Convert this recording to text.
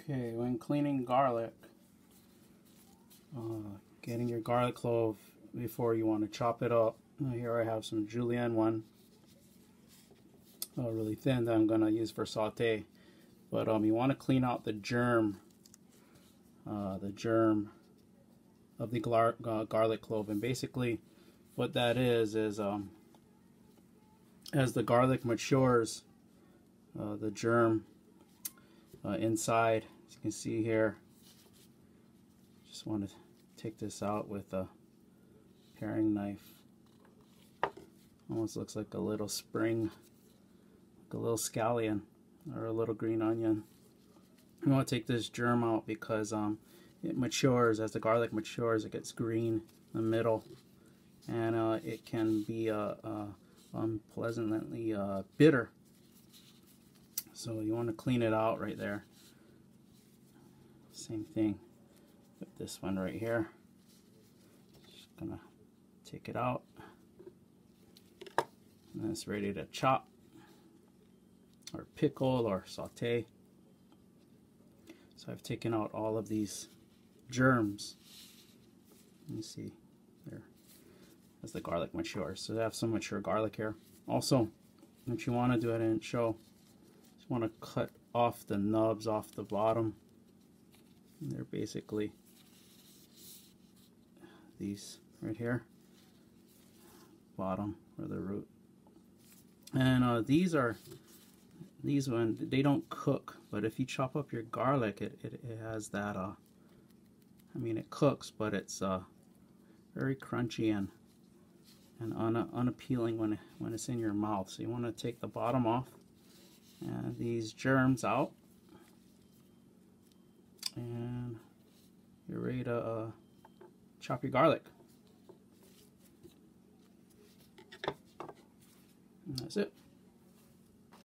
Okay, when cleaning garlic, getting your garlic clove before you want to chop it up. Here I have some julienne one, really thin, that I'm going to use for saute. But you want to clean out the germ of the garlic clove. And basically what that is as the garlic matures, the germ inside, as you can see here, just want to take this out with a paring knife. Almost looks like a little spring, like a little scallion or a little green onion. You want to take this germ out because it matures. As the garlic matures, it gets green in the middle, and it can be unpleasantly bitter. So you want to clean it out right there. Same thing with this one right here. Just gonna take it out, and it's ready to chop or pickle or saute. So I've taken out all of these germs. Let me see there, as the garlic matures. So I have some mature garlic here. Also, what you want to do, I didn't show, just want to cut off the nubs off the bottom. And they're basically these right here, bottom or the root. And these ones, they don't cook, but if you chop up your garlic, it has that I mean, it cooks, but it's very crunchy and unappealing when it's in your mouth. So you want to take the bottom off and these germs out, and you're ready to chop your garlic. And that's it.